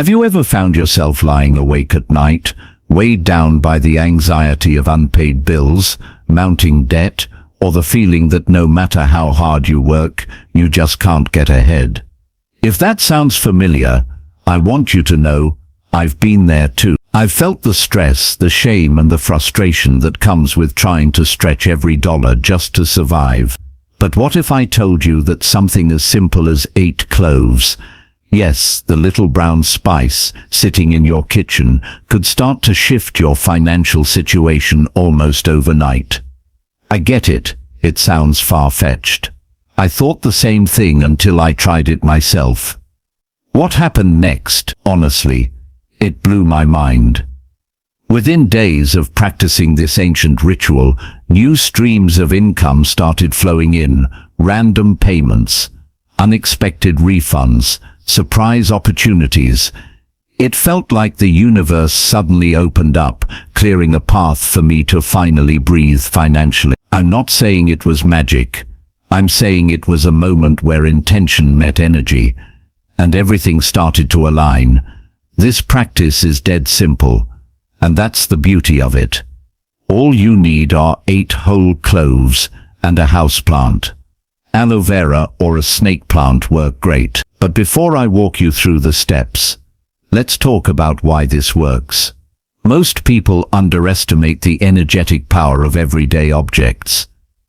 Have you ever found yourself lying awake at night, weighed down by the anxiety of unpaid bills, mounting debt, or the feeling that no matter how hard you work, you just can't get ahead? If that sounds familiar, I want you to know, I've been there too. I've felt the stress, the shame and the frustration that comes with trying to stretch every dollar just to survive. But what if I told you that something as simple as 8 cloves, yes, the little brown spice sitting in your kitchen, could start to shift your financial situation almost overnight? I get it, it sounds far-fetched. I thought the same thing until I tried it myself. What happened next, honestly, it blew my mind. Within days of practicing this ancient ritual, new streams of income started flowing in, random payments, unexpected refunds, surprise opportunities. It felt like the universe suddenly opened up, clearing a path for me to finally breathe financially. I'm not saying it was magic. I'm saying it was a moment where intention met energy, and everything started to align. This practice is dead simple, and that's the beauty of it. All you need are 8 whole cloves and a houseplant. Aloe vera or a snake plant work great. But before I walk you through the steps, let's talk about why this works. Most people underestimate the energetic power of everyday objects.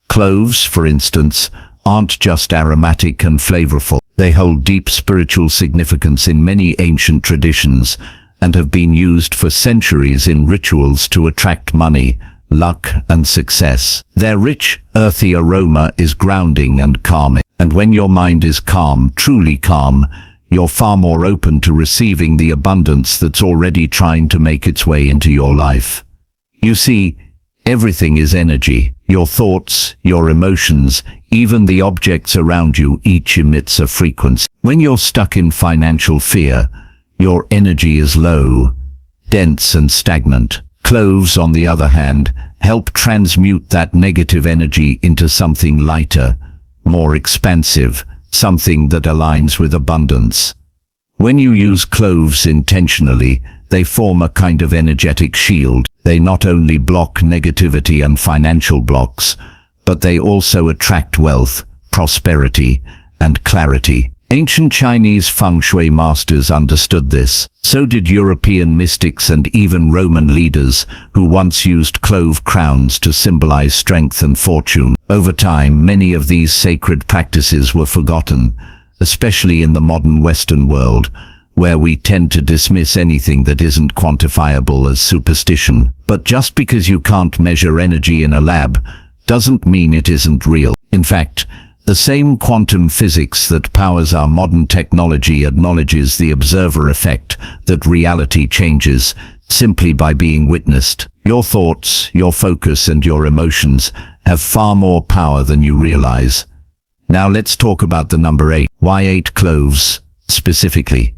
Cloves, for instance, aren't just aromatic and flavorful. They hold deep spiritual significance in many ancient traditions and have been used for centuries in rituals to attract money, luck and success. Their rich, earthy aroma is grounding and calming. And when your mind is calm, truly calm, you're far more open to receiving the abundance that's already trying to make its way into your life. You see, everything is energy. Your thoughts, your emotions, even the objects around you, each emits a frequency. When you're stuck in financial fear, your energy is low, dense and stagnant. Cloves, on the other hand, help transmute that negative energy into something lighter, more expansive, something that aligns with abundance. When you use cloves intentionally, they form a kind of energetic shield. They not only block negativity and financial blocks, but they also attract wealth, prosperity, and clarity. Ancient Chinese feng shui masters understood this. So did European mystics and even Roman leaders, who once used clove crowns to symbolize strength and fortune. Over time, many of these sacred practices were forgotten, especially in the modern Western world, where we tend to dismiss anything that isn't quantifiable as superstition. But just because you can't measure energy in a lab, doesn't mean it isn't real. In fact, the same quantum physics that powers our modern technology acknowledges the observer effect, that reality changes simply by being witnessed. Your thoughts, your focus and your emotions have far more power than you realize. Now let's talk about the number 8. Why 8 cloves, specifically?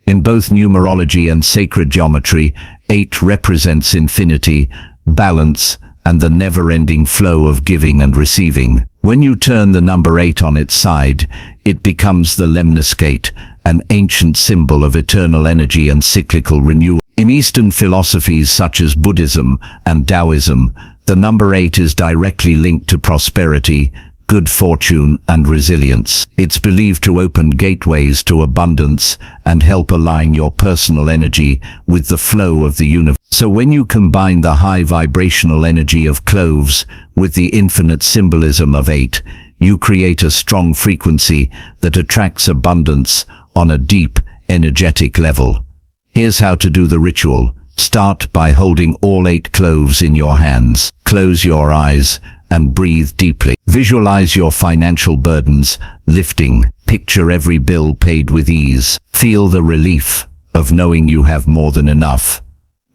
In both numerology and sacred geometry, 8 represents infinity, balance, and the never-ending flow of giving and receiving. When you turn the number 8 on its side, it becomes the lemniscate, an ancient symbol of eternal energy and cyclical renewal. In Eastern philosophies such as Buddhism and Taoism, the number 8 is directly linked to prosperity, good fortune and resilience. It's believed to open gateways to abundance and help align your personal energy with the flow of the universe. So when you combine the high vibrational energy of cloves with the infinite symbolism of 8, you create a strong frequency that attracts abundance on a deep, energetic level. Here's how to do the ritual. Start by holding all 8 cloves in your hands. Close your eyes and breathe deeply. Visualize your financial burdens lifting. Picture every bill paid with ease. Feel the relief of knowing you have more than enough.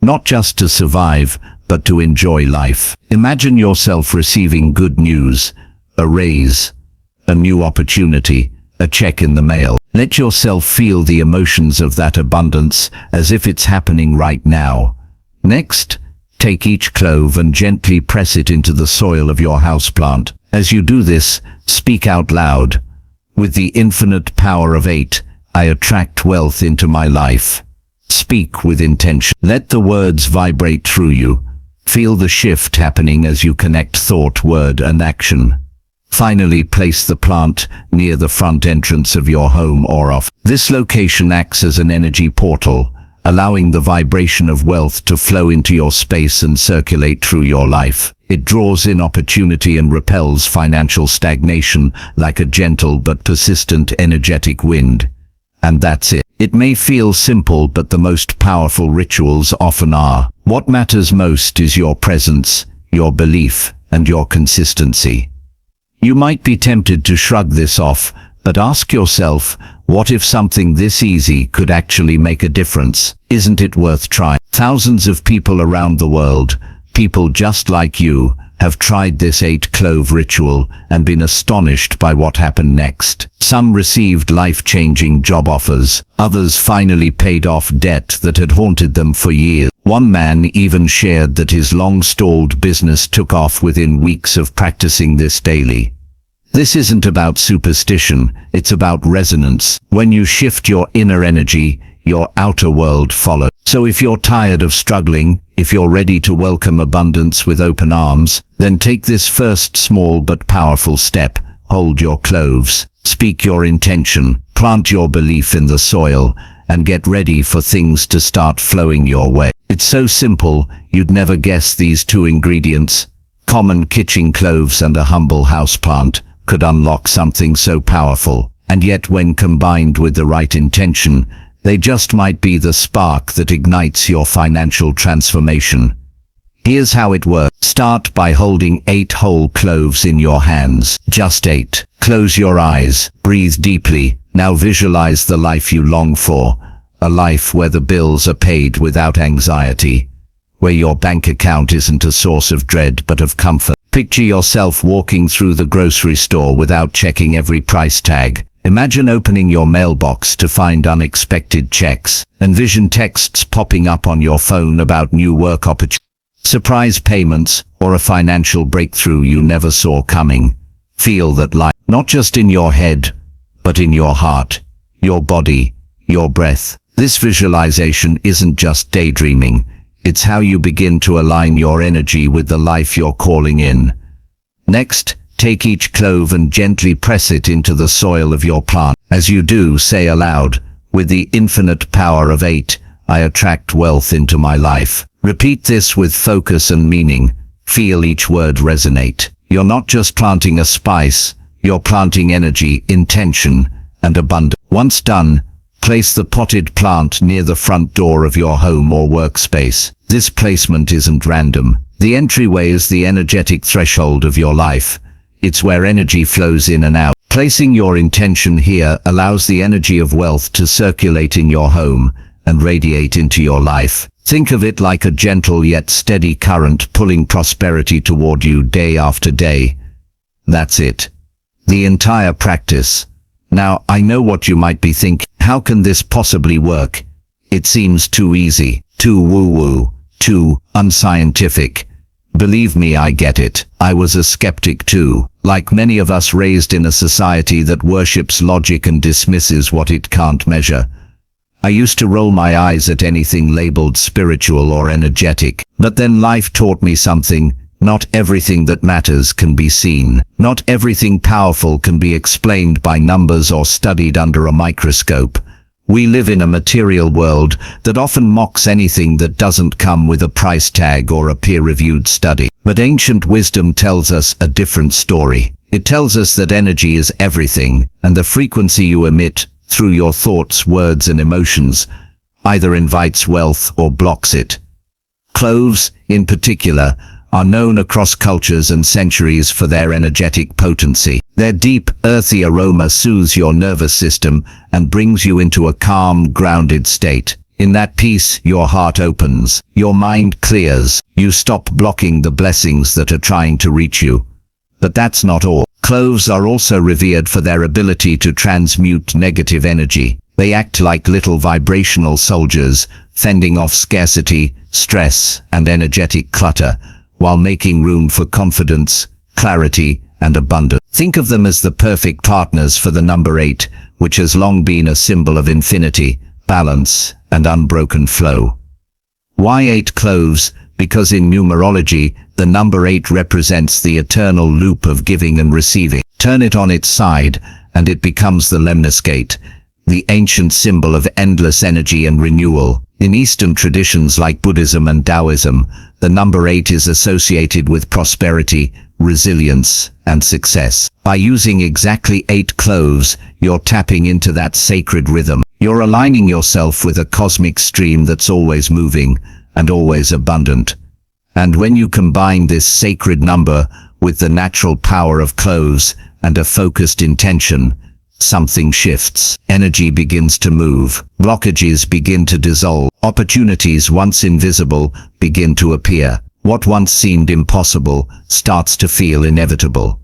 Not just to survive, but to enjoy life. Imagine yourself receiving good news, a raise, a new opportunity, a check in the mail. Let yourself feel the emotions of that abundance as if it's happening right now. Next, take each clove and gently press it into the soil of your houseplant. As you do this, speak out loud. With the infinite power of 8, I attract wealth into my life. Speak with intention. Let the words vibrate through you. Feel the shift happening as you connect thought, word, and action. Finally, place the plant near the front entrance of your home or office. This location acts as an energy portal, allowing the vibration of wealth to flow into your space and circulate through your life. It draws in opportunity and repels financial stagnation like a gentle but persistent energetic wind. And that's it. It may feel simple, but the most powerful rituals often are. What matters most is your presence, your belief, and your consistency. You might be tempted to shrug this off, but ask yourself, what if something this easy could actually make a difference? Isn't it worth trying? Thousands of people around the world, people just like you, have tried this 8-clove ritual and been astonished by what happened next. Some received life-changing job offers. Others finally paid off debt that had haunted them for years. One man even shared that his long-stalled business took off within weeks of practicing this daily. This isn't about superstition, it's about resonance. When you shift your inner energy, your outer world follows. So if you're tired of struggling, if you're ready to welcome abundance with open arms, then take this first small but powerful step. Hold your cloves, speak your intention, plant your belief in the soil, and get ready for things to start flowing your way. It's so simple, you'd never guess these 2 ingredients, common kitchen cloves and a humble houseplant, could unlock something so powerful. And yet when combined with the right intention, they just might be the spark that ignites your financial transformation. Here's how it works. Start by holding 8 whole cloves in your hands. Just 8. Close your eyes. Breathe deeply. Now visualize the life you long for. A life where the bills are paid without anxiety. Where your bank account isn't a source of dread but of comfort. Picture yourself walking through the grocery store without checking every price tag. Imagine opening your mailbox to find unexpected checks. Envision texts popping up on your phone about new work opportunities, surprise payments, or a financial breakthrough you never saw coming. Feel that life, not just in your head, but in your heart, your body, your breath. This visualization isn't just daydreaming. It's how you begin to align your energy with the life you're calling in. Next, take each clove and gently press it into the soil of your plant. As you do, say aloud, with the infinite power of 8, I attract wealth into my life. Repeat this with focus and meaning. Feel each word resonate. You're not just planting a spice, you're planting energy, intention, and abundance. Once done, place the potted plant near the front door of your home or workspace. This placement isn't random. The entryway is the energetic threshold of your life. It's where energy flows in and out. Placing your intention here allows the energy of wealth to circulate in your home and radiate into your life. Think of it like a gentle yet steady current pulling prosperity toward you day after day. That's it. The entire practice. Now, I know what you might be thinking. How can this possibly work? It seems too easy, too woo-woo, too unscientific. Believe me, I get it. I was a skeptic too, like many of us raised in a society that worships logic and dismisses what it can't measure. I used to roll my eyes at anything labeled spiritual or energetic, but then life taught me something. Not everything that matters can be seen. Not everything powerful can be explained by numbers or studied under a microscope. We live in a material world that often mocks anything that doesn't come with a price tag or a peer-reviewed study. But ancient wisdom tells us a different story. It tells us that energy is everything, and the frequency you emit through your thoughts, words, and emotions either invites wealth or blocks it. Cloves, in particular, are known across cultures and centuries for their energetic potency. Their deep, earthy aroma soothes your nervous system and brings you into a calm, grounded state. In that peace, your heart opens, your mind clears, you stop blocking the blessings that are trying to reach you. But that's not all. Cloves are also revered for their ability to transmute negative energy. They act like little vibrational soldiers, fending off scarcity, stress, and energetic clutter, while making room for confidence, clarity, and abundance. Think of them as the perfect partners for the number 8, which has long been a symbol of infinity, balance, and unbroken flow. Why 8 cloves? Because in numerology, the number 8 represents the eternal loop of giving and receiving. Turn it on its side, and it becomes the lemnis gate, the ancient symbol of endless energy and renewal. In Eastern traditions like Buddhism and Taoism, the number 8 is associated with prosperity, resilience, and success. By using exactly 8 cloves, you're tapping into that sacred rhythm. You're aligning yourself with a cosmic stream that's always moving and always abundant. And when you combine this sacred number with the natural power of cloves and a focused intention, something shifts. Energy begins to move. Blockages begin to dissolve. Opportunities once invisible begin to appear. What once seemed impossible starts to feel inevitable.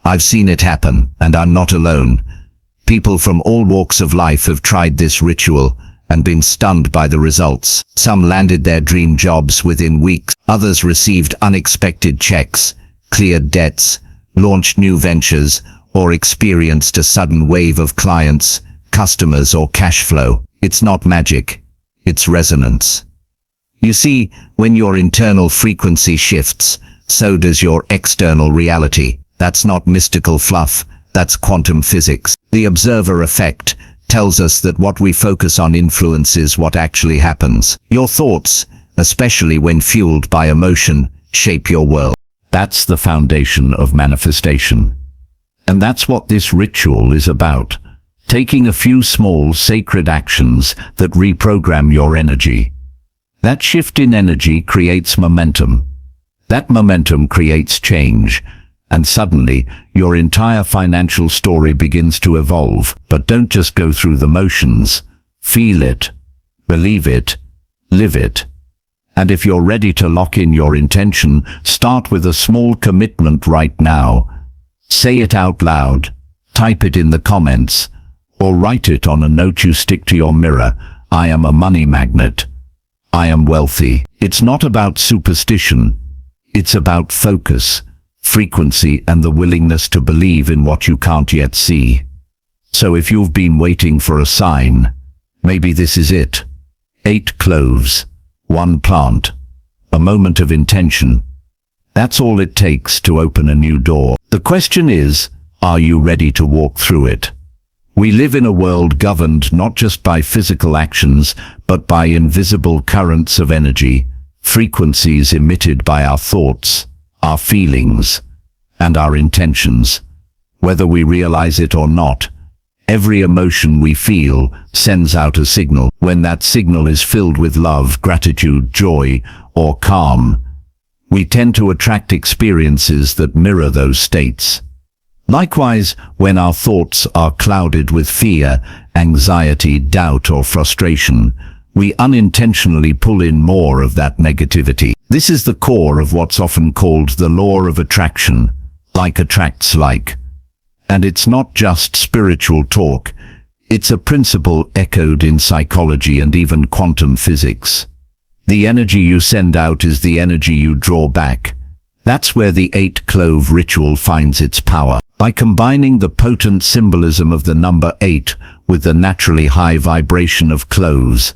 I've seen it happen, and I'm not alone. People from all walks of life have tried this ritual and been stunned by the results. Some landed their dream jobs within weeks. Others received unexpected checks, cleared debts, launched new ventures, or experienced a sudden wave of clients, customers, or cash flow. It's not magic, it's resonance. You see, when your internal frequency shifts, so does your external reality. That's not mystical fluff, that's quantum physics. The observer effect tells us that what we focus on influences what actually happens. Your thoughts, especially when fueled by emotion, shape your world. That's the foundation of manifestation. And that's what this ritual is about. Taking a few small sacred actions that reprogram your energy. That shift in energy creates momentum. That momentum creates change. And suddenly, your entire financial story begins to evolve. But don't just go through the motions. Feel it, believe it, live it. And if you're ready to lock in your intention, start with a small commitment right now. Say it out loud, type it in the comments, or write it on a note you stick to your mirror. I am a money magnet. I am wealthy. It's not about superstition. It's about focus, frequency, and the willingness to believe in what you can't yet see. So if you've been waiting for a sign, maybe this is it. 8 cloves, 1 plant, a moment of intention. That's all it takes to open a new door. The question is, are you ready to walk through it? We live in a world governed not just by physical actions, but by invisible currents of energy, frequencies emitted by our thoughts, our feelings, and our intentions. Whether we realize it or not, every emotion we feel sends out a signal. When that signal is filled with love, gratitude, joy, or calm, we tend to attract experiences that mirror those states. Likewise, when our thoughts are clouded with fear, anxiety, doubt, or frustration, we unintentionally pull in more of that negativity. This is the core of what's often called the law of attraction. Like attracts like. And it's not just spiritual talk. It's a principle echoed in psychology and even quantum physics. The energy you send out is the energy you draw back. That's where the 8 clove ritual finds its power. By combining the potent symbolism of the number 8 with the naturally high vibration of cloves,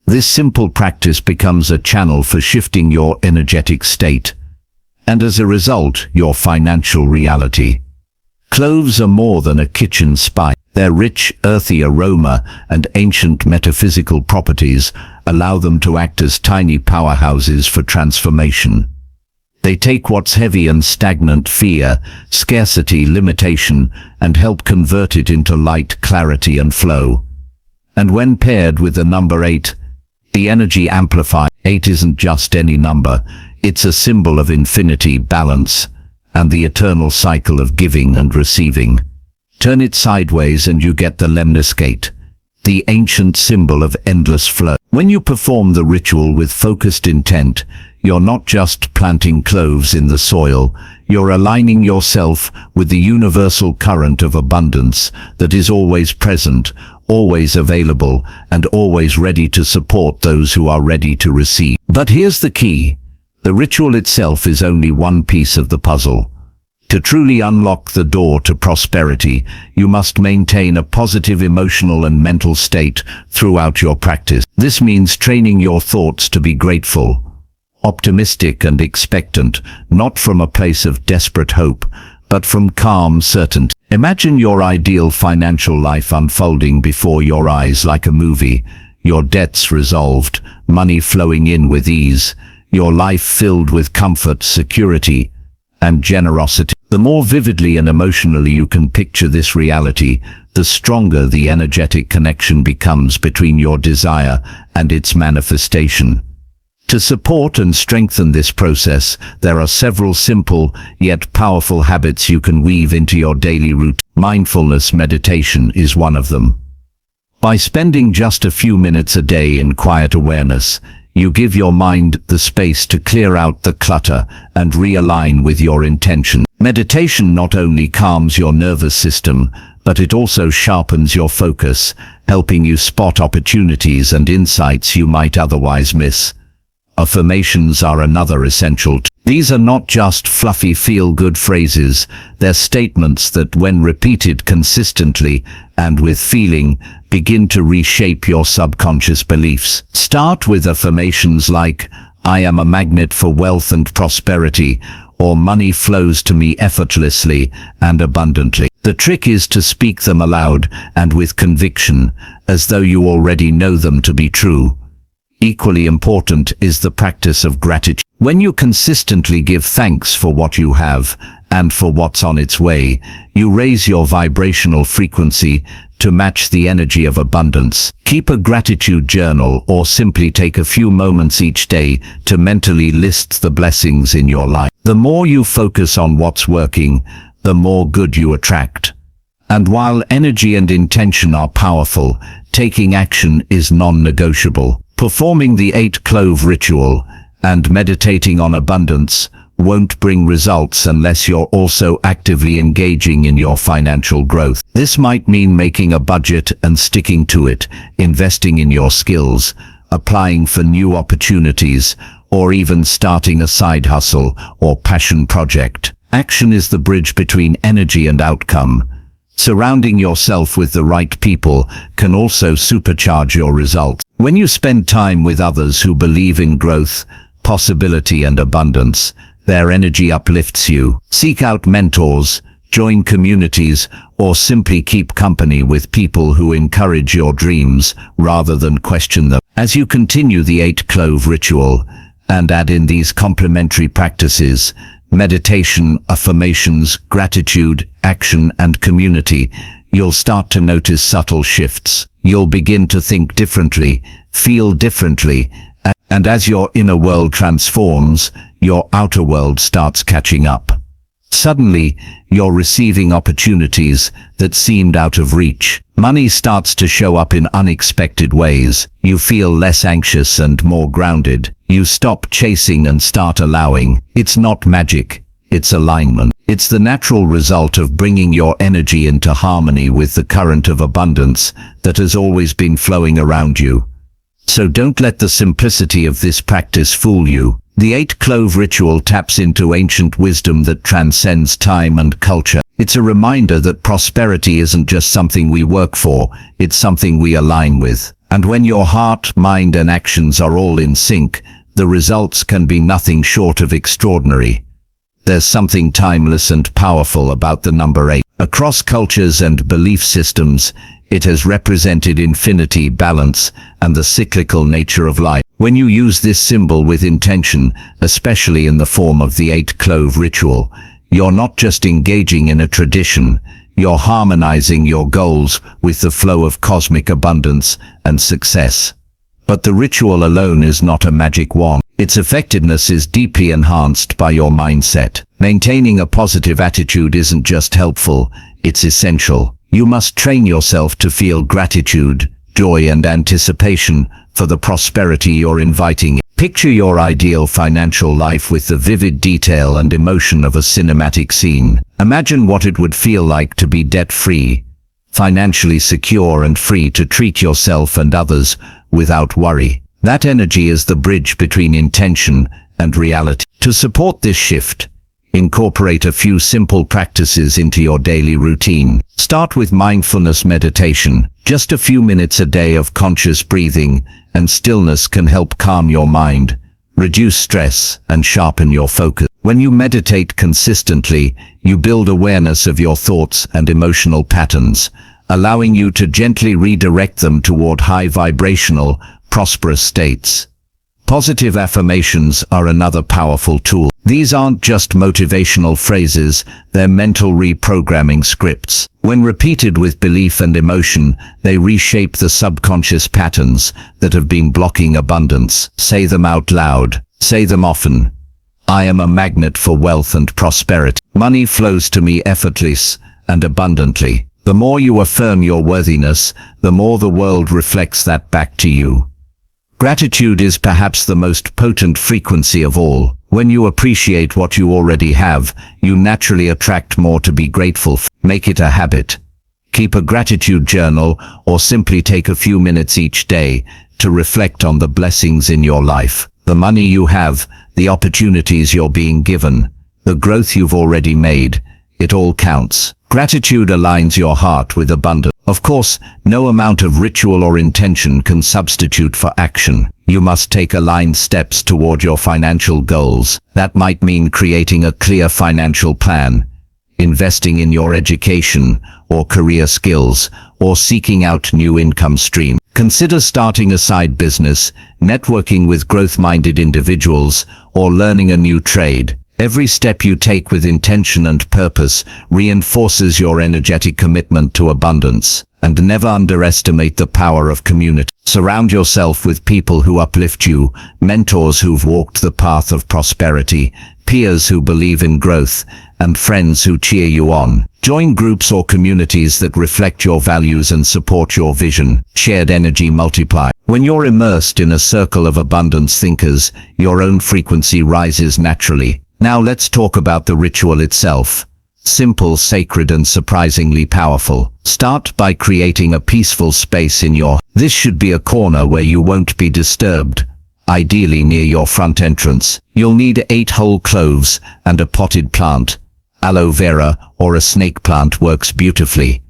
this simple practice becomes a channel for shifting your energetic state, and as a result, your financial reality. Cloves are more than a kitchen spice. Their rich, earthy aroma and ancient metaphysical properties allow them to act as tiny powerhouses for transformation. They take what's heavy and stagnant, fear, scarcity, limitation, and help convert it into light, clarity, and flow. And when paired with the number 8, the energy amplifies. 8 isn't just any number, it's a symbol of infinity, balance, and the eternal cycle of giving and receiving. Turn it sideways and you get the lemnis gate, the ancient symbol of endless flow. When you perform the ritual with focused intent, you're not just planting cloves in the soil, you're aligning yourself with the universal current of abundance that is always present, always available, and always ready to support those who are ready to receive. But here's the key. The ritual itself is only one piece of the puzzle. To truly unlock the door to prosperity, you must maintain a positive emotional and mental state throughout your practice. This means training your thoughts to be grateful, optimistic and expectant, not from a place of desperate hope, but from calm certainty. Imagine your ideal financial life unfolding before your eyes like a movie, your debts resolved, money flowing in with ease, your life filled with comfort, security, and generosity. The more vividly and emotionally you can picture this reality, the stronger the energetic connection becomes between your desire and its manifestation. To support and strengthen this process, there are several simple yet powerful habits you can weave into your daily routine. Mindfulness meditation is one of them. By spending just a few minutes a day in quiet awareness, you give your mind the space to clear out the clutter and realign with your intention. Meditation not only calms your nervous system, but it also sharpens your focus, helping you spot opportunities and insights you might otherwise miss. Affirmations are another essential. These are not just fluffy feel-good phrases, they're statements that, when repeated consistently and with feeling, begin to reshape your subconscious beliefs. Start with affirmations like, "I am a magnet for wealth and prosperity," or "Money flows to me effortlessly and abundantly." The trick is to speak them aloud and with conviction, as though you already know them to be true. Equally important is the practice of gratitude. When you consistently give thanks for what you have and for what's on its way, you raise your vibrational frequency to match the energy of abundance. Keep a gratitude journal or simply take a few moments each day to mentally list the blessings in your life. The more you focus on what's working, the more good you attract. And while energy and intention are powerful, taking action is non-negotiable. Performing the 8 Clove ritual and meditating on abundance won't bring results unless you're also actively engaging in your financial growth. This might mean making a budget and sticking to it, investing in your skills, applying for new opportunities, or even starting a side hustle or passion project. Action is the bridge between energy and outcome. Surrounding yourself with the right people can also supercharge your results. When you spend time with others who believe in growth, possibility and abundance, their energy uplifts you. Seek out mentors, join communities, or simply keep company with people who encourage your dreams rather than question them. As you continue the 8 Clove ritual and add in these complementary practices, meditation, affirmations, gratitude, action, and community, you'll start to notice subtle shifts. You'll begin to think differently, feel differently, and as your inner world transforms, your outer world starts catching up. Suddenly, you're receiving opportunities that seemed out of reach. Money starts to show up in unexpected ways. You feel less anxious and more grounded. You stop chasing and start allowing. It's not magic, it's alignment. It's the natural result of bringing your energy into harmony with the current of abundance that has always been flowing around you. So don't let the simplicity of this practice fool you. The 8 Clove ritual taps into ancient wisdom that transcends time and culture. It's a reminder that prosperity isn't just something we work for, it's something we align with. And when your heart, mind, and actions are all in sync, the results can be nothing short of extraordinary. There's something timeless and powerful about the number 8. Across cultures and belief systems, it has represented infinity, balance, and the cyclical nature of life. When you use this symbol with intention, especially in the form of the 8 Clove ritual, you're not just engaging in a tradition, you're harmonizing your goals with the flow of cosmic abundance and success. But the ritual alone is not a magic wand. Its effectiveness is deeply enhanced by your mindset. Maintaining a positive attitude isn't just helpful, it's essential. You must train yourself to feel gratitude, joy, and anticipation for the prosperity you're inviting. Picture your ideal financial life with the vivid detail and emotion of a cinematic scene. Imagine what it would feel like to be debt-free, financially secure, and free to treat yourself and others without worry. That energy is the bridge between intention and reality. To support this shift, Incorporate a few simple practices into your daily routine. Start with mindfulness meditation. Just a few minutes a day of conscious breathing and stillness can help calm your mind, reduce stress, and sharpen your focus. When you meditate consistently, you build awareness of your thoughts and emotional patterns, allowing you to gently redirect them toward high vibrational, prosperous states. Positive affirmations are another powerful tool. These aren't just motivational phrases, they're mental reprogramming scripts. When repeated with belief and emotion, they reshape the subconscious patterns that have been blocking abundance. Say them out loud. Say them often. I am a magnet for wealth and prosperity. Money flows to me effortlessly and abundantly. The more you affirm your worthiness, the more the world reflects that back to you. Gratitude is perhaps the most potent frequency of all. When you appreciate what you already have, you naturally attract more to be grateful for. Make it a habit. Keep a gratitude journal or simply take a few minutes each day to reflect on the blessings in your life. The money you have, the opportunities you're being given, the growth you've already made, it all counts. Gratitude aligns your heart with abundance. Of course, no amount of ritual or intention can substitute for action. You must take aligned steps toward your financial goals. That might mean creating a clear financial plan, investing in your education or career skills, or seeking out new income streams. Consider starting a side business, networking with growth-minded individuals, or learning a new trade. Every step you take with intention and purpose reinforces your energetic commitment to abundance. And never underestimate the power of community. Surround yourself with people who uplift you, mentors who've walked the path of prosperity, peers who believe in growth, and friends who cheer you on. Join groups or communities that reflect your values and support your vision. Shared energy multiply. When you're immersed in a circle of abundance thinkers, your own frequency rises naturally. Now let's talk about the ritual itself. Simple, sacred, and surprisingly powerful. Start by creating a peaceful space in your. This should be a corner where you won't be disturbed. Ideally near your front entrance. You'll need 8 whole cloves and a potted plant. Aloe vera or a snake plant works beautifully.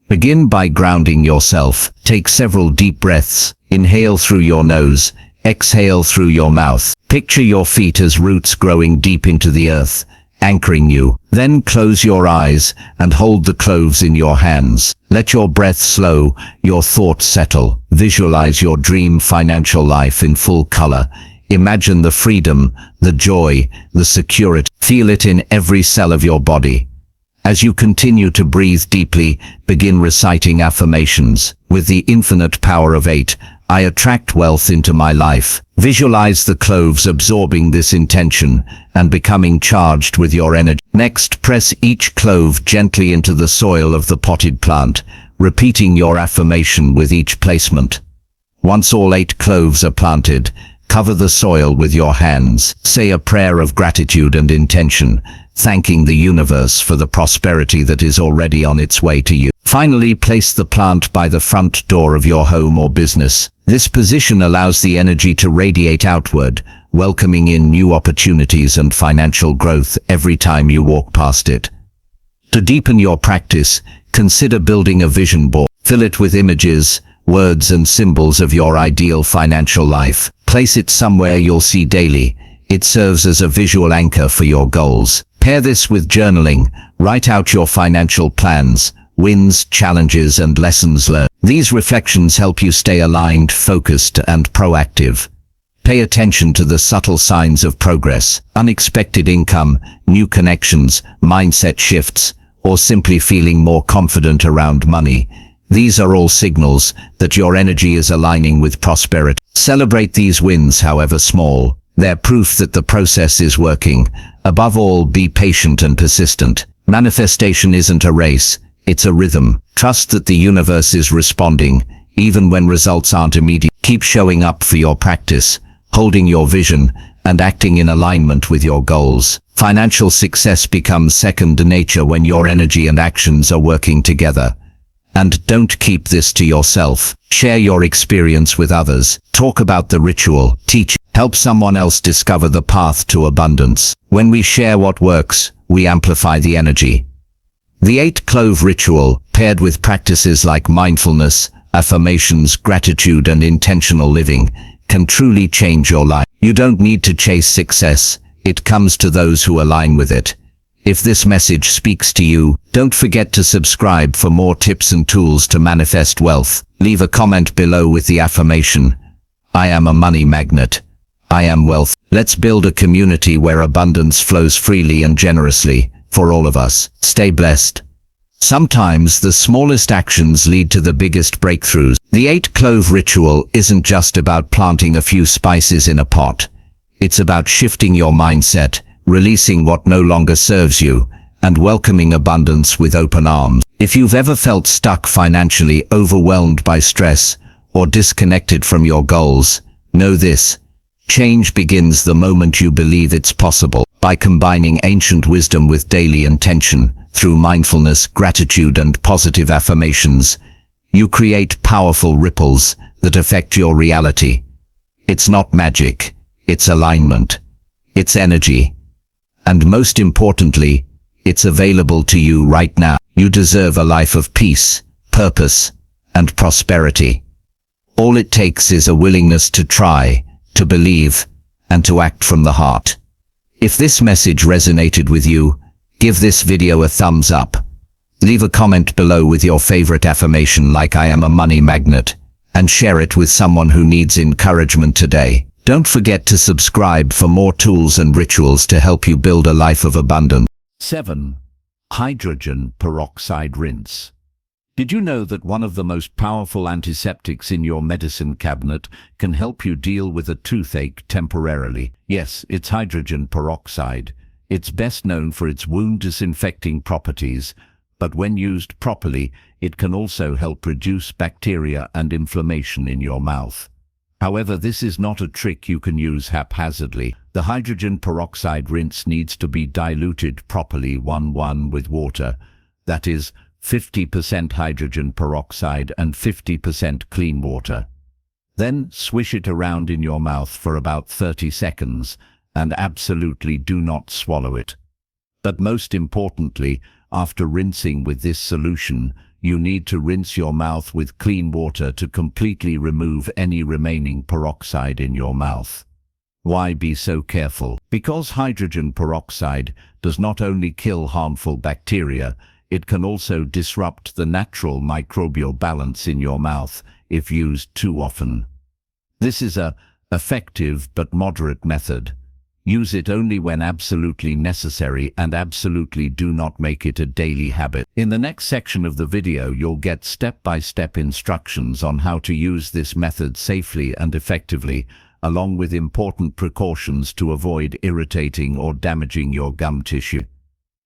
Begin by grounding yourself. Take several deep breaths. Inhale through your nose. Exhale through your mouth. Picture your feet as roots growing deep into the earth, anchoring you. Then close your eyes and hold the cloves in your hands. Let your breath slow, your thoughts settle. Visualize your dream financial life in full color. Imagine the freedom, the joy, the security. Feel it in every cell of your body. As you continue to breathe deeply, begin reciting affirmations. With the infinite power of 8, I attract wealth into my life. Visualize the cloves absorbing this intention and becoming charged with your energy. Next, press each clove gently into the soil of the potted plant, repeating your affirmation with each placement. Once all 8 cloves are planted, cover the soil with your hands. Say a prayer of gratitude and intention, thanking the universe for the prosperity that is already on its way to you. Finally, place the plant by the front door of your home or business. This position allows the energy to radiate outward, welcoming in new opportunities and financial growth every time you walk past it. To deepen your practice, consider building a vision board. Fill it with images, words, and symbols of your ideal financial life. Place it somewhere you'll see daily. It serves as a visual anchor for your goals. Pair this with journaling. Write out your financial plans, wins, challenges, and lessons learned. These reflections help you stay aligned, focused, and proactive. Pay attention to the subtle signs of progress, unexpected income, new connections, mindset shifts, or simply feeling more confident around money. These are all signals that your energy is aligning with prosperity. Celebrate these wins, however small. They're proof that the process is working. Above all, be patient and persistent. Manifestation isn't a race, it's a rhythm. Trust that the universe is responding, even when results aren't immediate. Keep showing up for your practice, holding your vision, and acting in alignment with your goals. Financial success becomes second nature when your energy and actions are working together. And don't keep this to yourself. Share your experience with others. Talk about the ritual. Teach. Help someone else discover the path to abundance. When we share what works, we amplify the energy. The 8 Clove ritual, paired with practices like mindfulness, affirmations, gratitude, and intentional living, can truly change your life. You don't need to chase success. It comes to those who align with it. If this message speaks to you, don't forget to subscribe for more tips and tools to manifest wealth. Leave a comment below with the affirmation, I am a money magnet. I am wealth. Let's build a community where abundance flows freely and generously for all of us. Stay blessed. Sometimes the smallest actions lead to the biggest breakthroughs. The 8 Clove ritual isn't just about planting a few spices in a pot. It's about shifting your mindset, releasing what no longer serves you, and welcoming abundance with open arms. If you've ever felt stuck financially, overwhelmed by stress, or disconnected from your goals, know this: change begins the moment you believe it's possible. By combining ancient wisdom with daily intention, through mindfulness, gratitude, and positive affirmations, you create powerful ripples that affect your reality. It's not magic, it's alignment, it's energy. And most importantly, it's available to you right now. You deserve a life of peace, purpose, and prosperity. All it takes is a willingness to try, to believe, and to act from the heart. If this message resonated with you, give this video a thumbs up. Leave a comment below with your favorite affirmation like I am a money magnet, and share it with someone who needs encouragement today. Don't forget to subscribe for more tools and rituals to help you build a life of abundance. 7. Hydrogen peroxide rinse. Did you know that one of the most powerful antiseptics in your medicine cabinet can help you deal with a toothache temporarily? Yes, it's hydrogen peroxide. It's best known for its wound disinfecting properties, but when used properly, it can also help reduce bacteria and inflammation in your mouth. However, this is not a trick you can use haphazardly. The hydrogen peroxide rinse needs to be diluted properly 1:1 with water. That is, 50% hydrogen peroxide and 50% clean water. Then swish it around in your mouth for about 30 seconds and absolutely do not swallow it. But most importantly, after rinsing with this solution, you need to rinse your mouth with clean water to completely remove any remaining peroxide in your mouth. Why be so careful? Because hydrogen peroxide does not only kill harmful bacteria, it can also disrupt the natural microbial balance in your mouth if used too often. This is an effective but moderate method. Use it only when absolutely necessary and absolutely do not make it a daily habit. In the next section of the video, you'll get step-by-step instructions on how to use this method safely and effectively, along with important precautions to avoid irritating or damaging your gum tissue.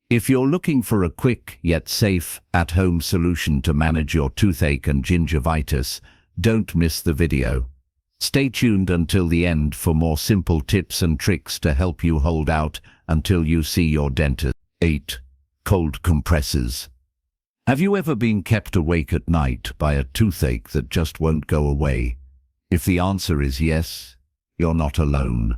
If you're looking for a quick yet safe at-home solution to manage your toothache and gingivitis, don't miss the video. Stay tuned until the end for more simple tips and tricks to help you hold out until you see your dentist. 8. Cold compresses. Have you ever been kept awake at night by a toothache that just won't go away? If the answer is yes, you're not alone.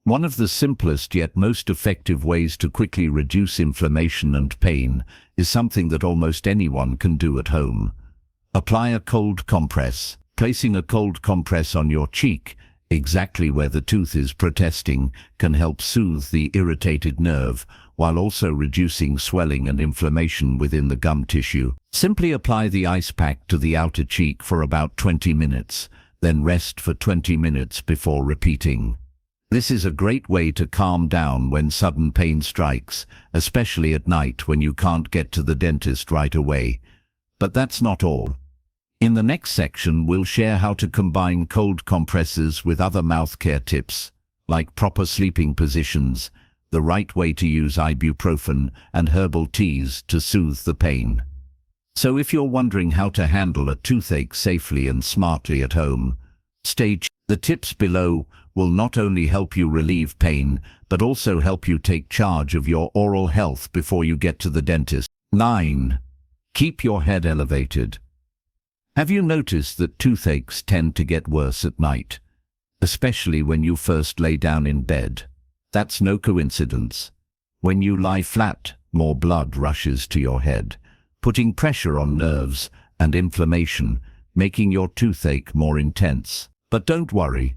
One of the simplest yet most effective ways to quickly reduce inflammation and pain is something that almost anyone can do at home. Apply a cold compress. Placing a cold compress on your cheek, exactly where the tooth is protesting, can help soothe the irritated nerve, while also reducing swelling and inflammation within the gum tissue. Simply apply the ice pack to the outer cheek for about 20 minutes, then rest for 20 minutes before repeating. This is a great way to calm down when sudden pain strikes, especially at night when you can't get to the dentist right away. But that's not all. In the next section, we'll share how to combine cold compresses with other mouth care tips, like proper sleeping positions, the right way to use ibuprofen, and herbal teas to soothe the pain. So if you're wondering how to handle a toothache safely and smartly at home, stay tuned. The tips below will not only help you relieve pain, but also help you take charge of your oral health before you get to the dentist. 9. Keep your head elevated. Have you noticed that toothaches tend to get worse at night? especially when you first lay down in bed. That's no coincidence. When you lie flat, more blood rushes to your head, putting pressure on nerves and inflammation, making your toothache more intense. But don't worry.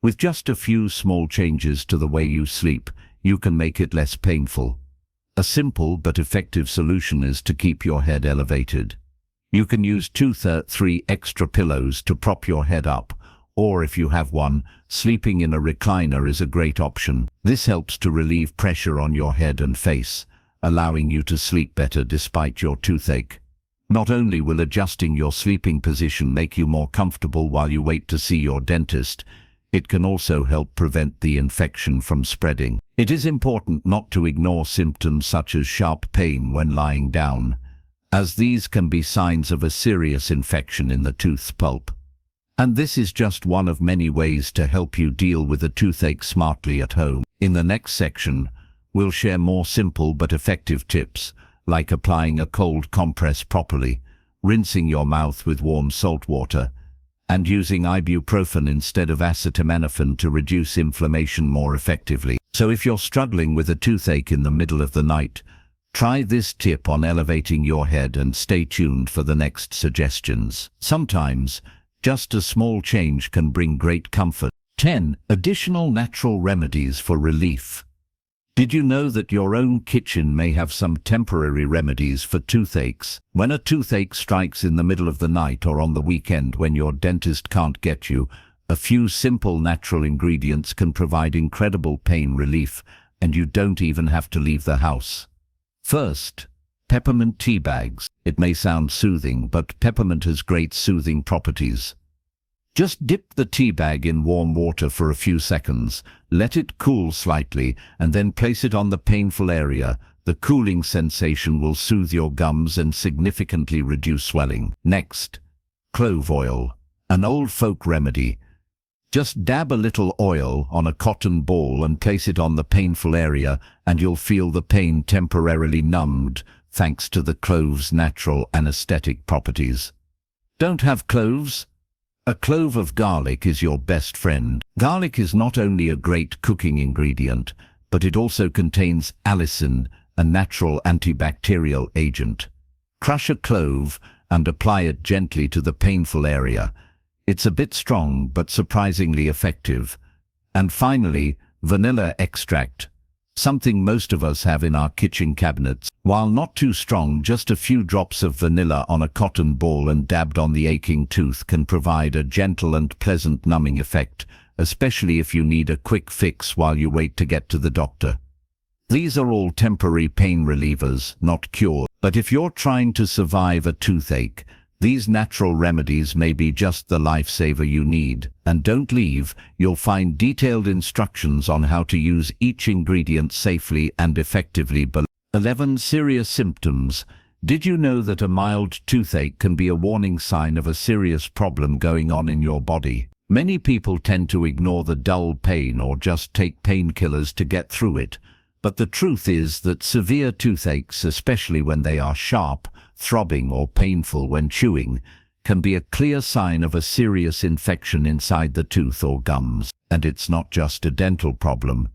With just a few small changes to the way you sleep, you can make it less painful. A simple but effective solution is to keep your head elevated. You can use 2 to 3 extra pillows to prop your head up, or if you have one, sleeping in a recliner is a great option. This helps to relieve pressure on your head and face, allowing you to sleep better despite your toothache. Not only will adjusting your sleeping position make you more comfortable while you wait to see your dentist, it can also help prevent the infection from spreading. It is important not to ignore symptoms such as sharp pain when lying down, as these can be signs of a serious infection in the tooth pulp. And this is just one of many ways to help you deal with a toothache smartly at home. In the next section, we'll share more simple but effective tips, like applying a cold compress properly, rinsing your mouth with warm salt water, and using ibuprofen instead of acetaminophen to reduce inflammation more effectively. So if you're struggling with a toothache in the middle of the night, try this tip on elevating your head and stay tuned for the next suggestions. Sometimes, just a small change can bring great comfort. 10. Additional natural remedies for relief. Did you know that your own kitchen may have some temporary remedies for toothaches? When a toothache strikes in the middle of the night or on the weekend when your dentist can't get you, a few simple natural ingredients can provide incredible pain relief, and you don't even have to leave the house. First, peppermint tea bags. It may sound soothing, but peppermint has great soothing properties. Just dip the tea bag in warm water for a few seconds, let it cool slightly, and then place it on the painful area. The cooling sensation will soothe your gums and significantly reduce swelling. Next, clove oil, an old folk remedy. Just dab a little oil on a cotton ball and place it on the painful area, and you'll feel the pain temporarily numbed thanks to the clove's natural anesthetic properties. Don't have cloves? A clove of garlic is your best friend. Garlic is not only a great cooking ingredient, but it also contains allicin, a natural antibacterial agent. Crush a clove and apply it gently to the painful area. It's a bit strong, but surprisingly effective. And finally, vanilla extract, something most of us have in our kitchen cabinets. While not too strong, just a few drops of vanilla on a cotton ball and dabbed on the aching tooth can provide a gentle and pleasant numbing effect, especially if you need a quick fix while you wait to get to the doctor. These are all temporary pain relievers, not cure. But if you're trying to survive a toothache, these natural remedies may be just the lifesaver you need. And don't leave, you'll find detailed instructions on how to use each ingredient safely and effectively below. 11. Serious symptoms. Did you know that a mild toothache can be a warning sign of a serious problem going on in your body? Many people tend to ignore the dull pain or just take painkillers to get through it. But the truth is that severe toothaches, especially when they are sharp, throbbing, or painful when chewing, can be a clear sign of a serious infection inside the tooth or gums. And it's not just a dental problem.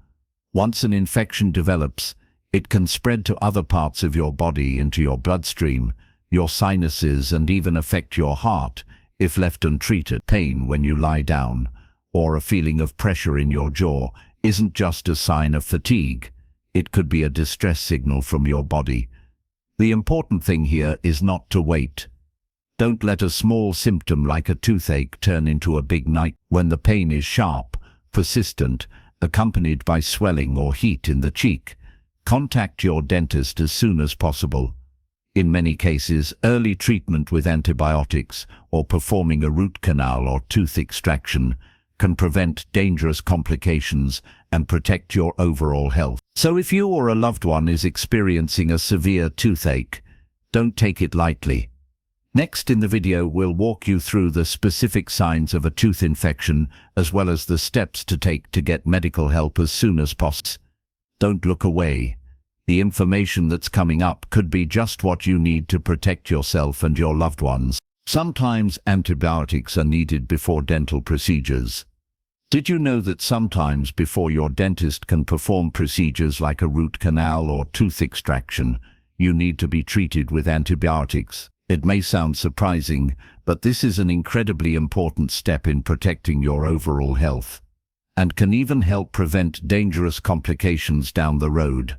Once an infection develops, it can spread to other parts of your body, into your bloodstream, your sinuses, and even affect your heart if left untreated. Pain when you lie down, or a feeling of pressure in your jaw, isn't just a sign of fatigue. It could be a distress signal from your body. The important thing here is not to wait. Don't let a small symptom like a toothache turn into a big nightmare. When the pain is sharp, persistent, accompanied by swelling or heat in the cheek, contact your dentist as soon as possible. In many cases, early treatment with antibiotics or performing a root canal or tooth extraction can prevent dangerous complications and protect your overall health. So if you or a loved one is experiencing a severe toothache, don't take it lightly. Next in the video, we'll walk you through the specific signs of a tooth infection, as well as the steps to take to get medical help as soon as possible. Don't look away. The information that's coming up could be just what you need to protect yourself and your loved ones. Sometimes antibiotics are needed before dental procedures. Did you know that sometimes before your dentist can perform procedures like a root canal or tooth extraction, you need to be treated with antibiotics? It may sound surprising, but this is an incredibly important step in protecting your overall health, and can even help prevent dangerous complications down the road.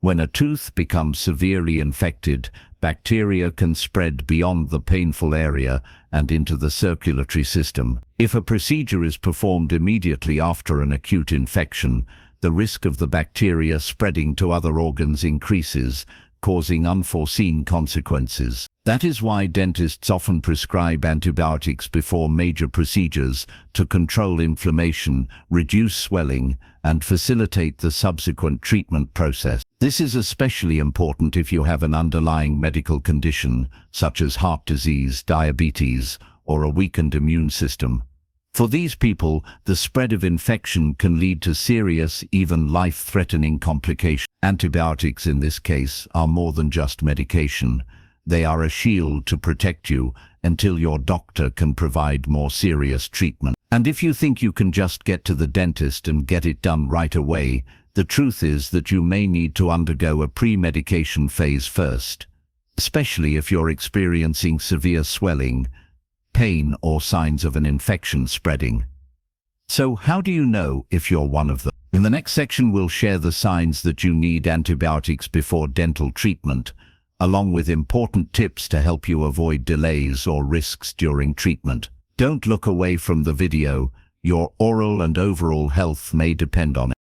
When a tooth becomes severely infected, bacteria can spread beyond the painful area and into the circulatory system. If a procedure is performed immediately after an acute infection, the risk of the bacteria spreading to other organs increases, causing unforeseen consequences. That is why dentists often prescribe antibiotics before major procedures to control inflammation, reduce swelling, and facilitate the subsequent treatment process. This is especially important if you have an underlying medical condition, such as heart disease, diabetes, or a weakened immune system. For these people, the spread of infection can lead to serious, even life-threatening complications. Antibiotics in this case are more than just medication. They are a shield to protect you until your doctor can provide more serious treatment. And if you think you can just get to the dentist and get it done right away, the truth is that you may need to undergo a pre-medication phase first, especially if you're experiencing severe swelling, pain, or signs of an infection spreading. So how do you know if you're one of them? In the next section, we'll share the signs that you need antibiotics before dental treatment, along with important tips to help you avoid delays or risks during treatment. Don't look away from the video. Your oral and overall health may depend on it.